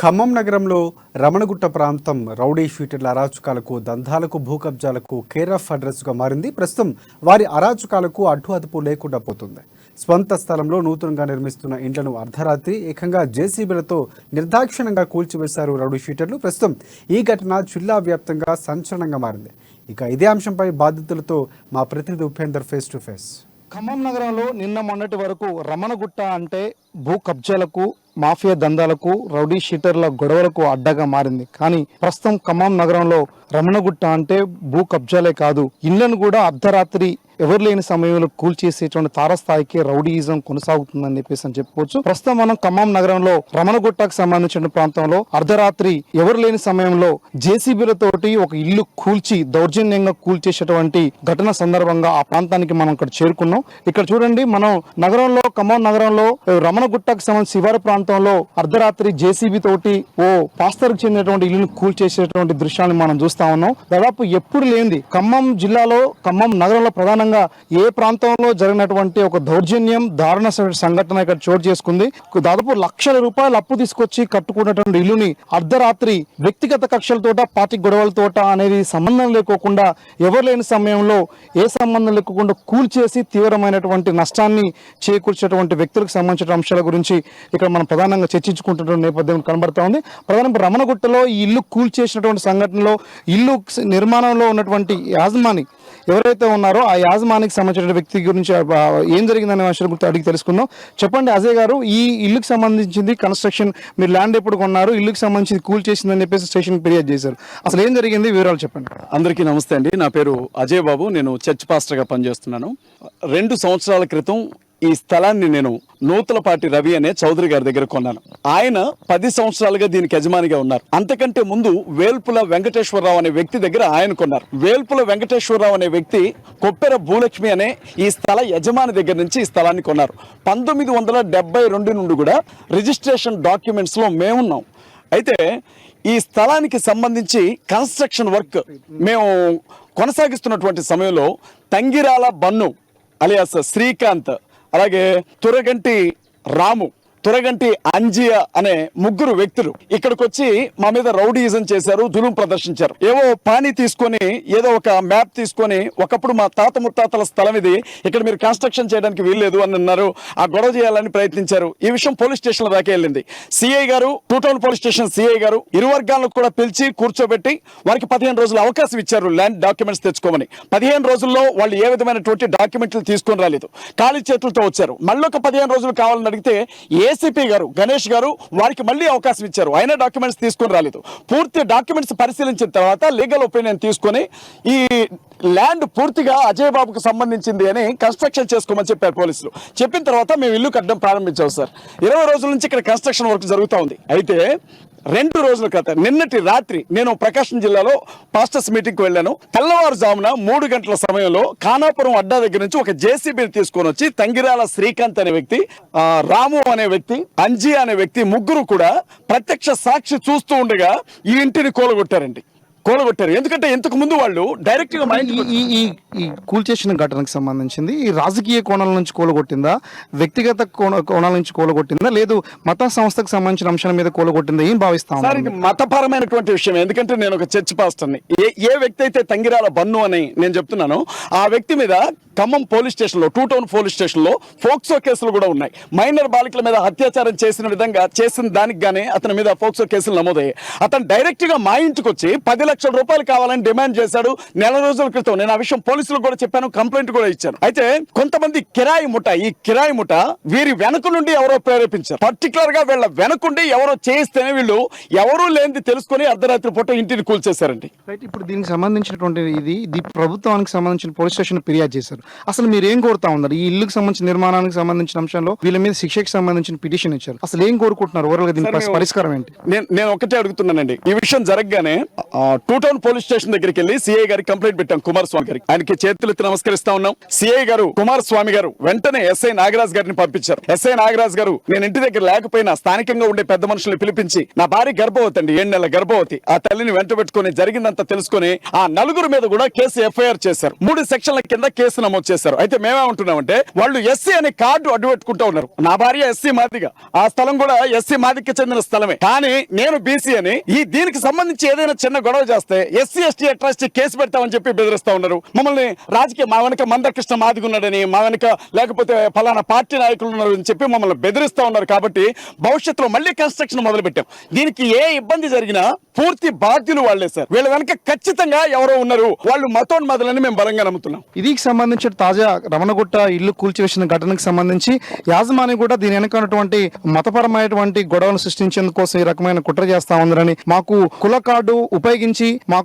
ఖమ్మం నగరంలో రమణగుట్ట ప్రాంతం రౌడీ షీటర్ల అరాచకాలకు దందాలకు భూకబ్జాలకు కేర్ ఆఫ్ అడ్రస్గా మారింది. ప్రస్తుతం వారి అరాచకాలకు అడ్డు అదుపు లేకుండా పోతుంది. స్వంత స్థలంలో నూతనంగా నిర్మిస్తున్న ఇండ్లను అర్ధరాత్రి ఏకంగా జేసీబీలతో నిర్దాక్షిణ్యంగా కూల్చివేశారు రౌడీ షీటర్లు. ప్రస్తుతం ఈ ఘటన జిల్లా వ్యాప్తంగా సంచలనంగా మారింది. ఇక ఇదే అంశంపై బాధితులతో మా ప్రతినిధి Upender face to face. Khammam నగరంలో నిన్న మొన్నటి వరకు రమణగుట్ట అంటే భూ కబ్జాలకు, మాఫియా దందాలకు, రౌడీ షీటర్ల గొడవలకు అడ్డగా మారింది. కానీ ప్రస్తుతం ఖమ్మం నగరంలో రమణగుట్ట అంటే భూ కబ్జాలే కాదు, ఇళ్లను కూడా అర్ధరాత్రి ఎవరు లేని సమయంలో కూల్చేసేటువంటి తారస్థాయికి రౌడీయిజం కొనసాగుతుందని చెప్పుకోవచ్చు. ప్రస్తుతం మనం ఖమ్మం నగరంలో రమణగుట్టకు సంబంధించిన ప్రాంతంలో అర్ధరాత్రి ఎవరు లేని సమయంలో జేసీబీలతోటి ఒక ఇల్లు కూల్చి దౌర్జన్యంగా కూల్చేసేటువంటి ఘటన సందర్భంగా ఆ ప్రాంతానికి మనం ఇక్కడ చేరుకున్నాం. ఇక్కడ చూడండి, మనం నగరంలో ఖమ్మం నగరంలో రమణగుట్టకు సంబంధించి శివారు ప్రాంతంలో అర్ధరాత్రి జేసీబీ తోటి ఓ పాస్తర్కు చెందినటువంటి ఇల్లును కూల్చేసేటువంటి దృశ్యాన్ని మనం చూస్తా ఉన్నాం. దాదాపు ఎప్పుడు లేనిది ఖమ్మం జిల్లాలో, ఖమ్మం నగరంలో ప్రధానంగా ఏ ప్రాంతంలో జరిగినటువంటి ఒక దౌర్జన్యం, దారుణ సంఘటన ఇక్కడ చోటు చేసుకుంది. దాదాపు లక్షల రూపాయలు అప్పు తీసుకొచ్చి కట్టుకున్నటువంటి ఇల్లుని అర్ధరాత్రి వ్యక్తిగత కక్షలతోట, పార్టీ గొడవలతోట అనేది సంబంధం లేకోకుండా, ఎవరు లేని సమయంలో ఏ సంబంధం లేకుండా కూల్చేసి తీవ్రమైనటువంటి నష్టాన్ని చేకూర్చేటువంటి వ్యక్తులకు సంబంధించిన అంశాల గురించి ఇక్కడ మనం ప్రధానంగా చర్చించుకుంటున్న నేపథ్యం కనబడతా ఉంది. ప్రధానంగా రమణగుట్టలో ఈ ఇల్లు కూల్చేసినటువంటి సంఘటనలో ఇల్లు నిర్మాణంలో ఉన్నటువంటి యాజమాని ఎవరైతే ఉన్నారో ఆ యాజమానికి సంబంధించిన వ్యక్తి గురించి ఏం జరిగిందనే విషయం గురించి అడిగి తెలుసుకుందాం. చెప్పండి అజయ్ గారు, ఈ ఇల్లుకి సంబంధించింది కన్స్ట్రక్షన్, మీరు ల్యాండ్ ఎప్పుడు కొన్నారు, ఇల్లుకి సంబంధించి కూల్ చేసిందని చెప్పేసి స్టేషన్ ఫిర్యాదు చేశారు. అసలు ఏం జరిగింది, వివరాలు చెప్పండి. అందరికీ నమస్తే అండి. నా పేరు అజయ్ బాబు, నేను చర్చ్ పాస్టర్గా పనిచేస్తున్నాను. 2 సంవత్సరాల క్రితం ఈ స్థలాన్ని నేను నూతలపాటి రవి అనే చౌదరి గారి దగ్గర కొన్నాను. ఆయన 10 సంవత్సరాలుగా దీనికి యజమానిగా ఉన్నారు. అంతకంటే ముందు వేల్పుల వెంకటేశ్వరరావు అనే వ్యక్తి దగ్గర ఆయన కొన్నారు. వేల్పుల వెంకటేశ్వరరావు అనే వ్యక్తి కొప్పెర భూలక్ష్మి అనే ఈ స్థల యజమాని దగ్గర నుంచి ఈ స్థలాన్ని కొన్నారు. 1972 నుండి కూడా రిజిస్ట్రేషన్ డాక్యుమెంట్స్ లో మేమున్నాం. అయితే ఈ స్థలానికి సంబంధించి కన్స్ట్రక్షన్ వర్క్ మేము కొనసాగిస్తున్నటువంటి సమయంలో తంగిరాల బన్ను అలియాస్ శ్రీకాంత్, అలాగే తురగంటి రాము, తురగంటి అంజియా అనే 3 వ్యక్తులు ఇక్కడికి వచ్చి మా మీద రౌడీయిజం చేశారు, జులుం ప్రదర్శించారు. ఏవో పానీ తీసుకొని, ఏదో ఒక మ్యాప్ తీసుకొని, ఒకప్పుడు మా తాత ముత్తాతల స్థలం ఇది, ఇక్కడ మీరు కన్స్ట్రక్షన్ చేయడానికి వీల్లేదు అని అన్నారు. ఆ గొడవ చేయాలని ప్రయత్నించారు. ఈ విషయం పోలీస్ స్టేషన్ దాకా వెళ్ళింది. సిఐ గారు, two town police station CI గారు ఇరు వర్గాలను కూడా పిలిచి కూర్చోబెట్టి వారికి 15 రోజులు అవకాశం ఇచ్చారు ల్యాండ్ డాక్యుమెంట్స్ తెచ్చుకోమని. 15 రోజుల్లో వాళ్ళు ఏ విధమైనటువంటి డాక్యుమెంట్లు తీసుకొని రాలేదు, ఖాళీ చేతులతో వచ్చారు. మళ్ళీ ఒక 15 రోజులు కావాలని అడిగితే ఏసీపీ గారు, గణేష్ గారు వారికి మళ్ళీ అవకాశం ఇచ్చారు. అయినా డాక్యుమెంట్స్ తీసుకొని రాలేదు. పూర్తి డాక్యుమెంట్స్ పరిశీలించిన తర్వాత లీగల్ ఒపీనియన్ తీసుకొని ఈ ల్యాండ్ పూర్తిగా అజయ్ బాబుకు సంబంధించింది అని కన్స్ట్రక్షన్ చేసుకోమని చెప్పారు పోలీసులు. చెప్పిన తర్వాత మేము ఇల్లు కట్టడం ప్రారంభించాం సార్. 20 రోజుల నుంచి ఇక్కడ కన్స్ట్రక్షన్ వర్క్ జరుగుతూ ఉంది. అయితే 2 రోజుల క్రితం నిన్నటి రాత్రి నేను ప్రకాశం జిల్లాలో పాస్టర్స్ మీటింగ్కి వెళ్ళాను. తెల్లవారుజామున 3 గంటల సమయంలో ఖానాపురం అడ్డా దగ్గర నుంచి ఒక జేసీబీని తీసుకొని వచ్చి తంగిరాల శ్రీకాంత్ అనే వ్యక్తి, రాము అనే వ్యక్తి, అంజీ అనే వ్యక్తి 3 కూడా ప్రత్యక్ష సాక్షి చూస్తూ ఉండగా ఈ ఇంటిని కూలగొట్టారు. ఎందుకంటే ఇంతకు ముందు వాళ్ళు డైరెక్ట్ గా ఈ కూల్చేసిన ఘటనకు సంబంధించింది ఈ రాజకీయ కోణాల నుంచి కూలగొట్టిందా, వ్యక్తిగత కోణాల నుంచి కూలగొట్టిందా, లేదు మత సంస్థకు సంబంధించిన అంశాల మీద కూలగొట్టిందా, ఏం భావిస్తాం? సార్, ఇది మతపరమైనటువంటి విషయం. ఎందుకంటే నేను ఒక చర్చ్ పాస్టర్ని. ఏ వ్యక్తి అయితే తంగిరాల బన్ను అని నేను చెప్తున్నానో ఆ వ్యక్తి మీద ఖమ్మం పోలీస్ స్టేషన్ లో, టూ టౌన్ పోలీస్ స్టేషన్ లో ఫోక్సో కేసులు కూడా ఉన్నాయి. మైనర్ బాలికల మీద అత్యాచారం చేసిన దానికి గానీ అతని మీద ఫోక్సో కేసులు నమోదయ్యాయి. అతను డైరెక్ట్ గా మా ఇంటికి వచ్చి 10 లక్షల రూపాయలు కావాలని డిమాండ్ చేశాడు 4 రోజుల క్రితం. నేను ఆ విషయం పోలీసులకు కూడా చెప్పాను, కంప్లైంట్ కూడా ఇచ్చాను. అయితే కొంతమంది కిరాయి ముఠ వీరి వెనక నుండి ఎవరో ప్రేరేపించారు. పర్టికులర్ గా వీళ్ళ వెనకుండి ఎవరో చేయిస్తేనే వీళ్ళు ఎవరూ లేనిది తెలుసుకుని అర్ధరాత్రి పూట ఇంటిని కూల్చేశారండి. ఇప్పుడు దీనికి సంబంధించినటువంటి ఇది ప్రభుత్వానికి సంబంధించిన పోలీస్ స్టేషన్ ఫిర్యాదు చేశారు. అసలు మీరు ఏం కోరుతా ఉన్నారు? ఈ ఇల్లుకి సంబంధించిన నిర్మాణానికి సంబంధించిన అంశంలో వీళ్ళ మీద శిక్షకు సంబంధించిన పిటిషన్ ఇచ్చారు. అసలు ఏం కోరుకుంటున్నారు? ఓవరాల్ గా దీని పరిష్కారం ఏంటి? నేను ఒకటే అడుగుతున్నానండి. ఈ విషయం జరగగానే టూ టౌన్ పోలీస్ స్టేషన్ దగ్గరికి వెళ్ళి సిఐ గారికి కంప్లైంట్ పెట్టాం, కుమారస్వామి గారికి. ఆయనకి చేతులెత్తి నమస్కరిస్తా ఉన్నాం. సిఐ గారు కుమారస్వామి గారు వెంటనే ఎస్ఐ నాగరాజ్ గారిని పంపించారు. ఎస్ఐ నాగరాజ్ గారు నేను ఇంటి దగ్గర లేకపోయినా స్థానికంగా ఉండే పెద్ద మనుషుల్ని పిలిపించి, నా భార్య గర్భవతి అండి, 7 నెలల గర్భవతి, ఆ తల్లిని వెంట పెట్టుకుని జరిగిందంతా తెలుసుకుని ఆ నలుగురు మీద కూడా కేసు ఎఫ్ఐఆర్ చేశారు. 3 సెక్షన్ల కింద కేసు నమోదు చేశారు. అయితే మేమేమంటున్నామంటే, వాళ్ళు ఎస్సీ అనే కార్డు అడ్డు పెట్టుకుంటూ ఉన్నారు. నా భార్య ఎస్సీ మాదిగ, ఆ స్థలం కూడా ఎస్సీ మాదిగకి చెందిన స్థలమే, కానీ నేను బీసీ అని దీనికి సంబంధించి ఏదైనా చిన్న గొడవ చేస్తే ఎస్సీ ఎస్టీ అట్రాసిటీ కేసు పెడతామని చెప్పి బెదిరిస్తా ఉన్నారు. మమ్మల్ని రాజకీయ మా వెనక మందకృష్ణ మాదిగ ఉన్నాడని, మా వెనక లేకపోతే ఫలానా పార్టీ నాయకులు ఉన్నారు అని చెప్పి మమ్మల్ని బెదిరిస్తా ఉన్నారు. కాబట్టి భవిష్యత్తులో మళ్ళీ కన్స్ట్రక్షన్ మొదలు పెట్టాం. దీనికి ఏ ఇబ్బంది జరిగినా పూర్తి బాధ్యులు వాళ్లే సార్. వీళ్ళ వెనక ఖచ్చితంగా ఎవరో ఉన్నారు, వాళ్ళు మతోన్మాదులని మేము బలంగా నమ్ముతున్నాం. ఇదికి సంబంధించి తాజా రమణగుట్ట ఇల్లు కూల్చివేసిన ఘటనకు సంబంధించి యాజమాని కూడా దీని వెనక ఉన్నటువంటి మతపరమైనటువంటి గొడవలు సృష్టించేందుకోసం ఈ రకమైన కుట్ర చేస్తా ఉందని, మాకు కుల కార్డు ఉపయోగించి మాకు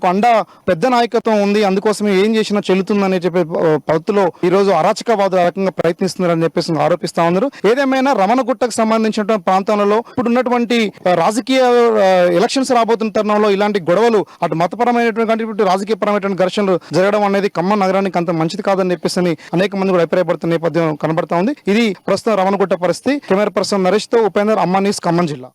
పెద్ద నాయకత్వం ఉంది, అందుకోసమే ఏం చేసినా చెల్లుతుందని చెప్పే పద్ధతిలో ఈ రోజు అరాచకవాదులు ఆ రకంగా ప్రయత్నిస్తున్నారని చెప్పేసి ఆరోపిస్తా ఉన్నారు. ఏదేమైనా రమణగుట్టకు సంబంధించినటువంటి ప్రాంతాలలో ఇప్పుడు ఉన్నటువంటి రాజకీయ ఎలక్షన్స్ రాబోతున్న తరుణంలో ఇలాంటి గొడవలు అటు మతపరమైనటువంటి రాజకీయ పరమైనటువంటి ఘర్షణలు జరగడం అనేది ఖమ్మం నగరానికి అంత మంచిది కాదని చెప్పేసి అనేక మంది కూడా అభిప్రాయపడుతున్న నేపథ్యం కనబడతా ఉంది. ఇది ప్రస్తుతం రమణగుట్ట పరిస్థితి. కెమెరా పర్సన్ నరేష్ తో ఉపేందర్, అమ్మా న్యూస్, ఖమ్మం జిల్లా.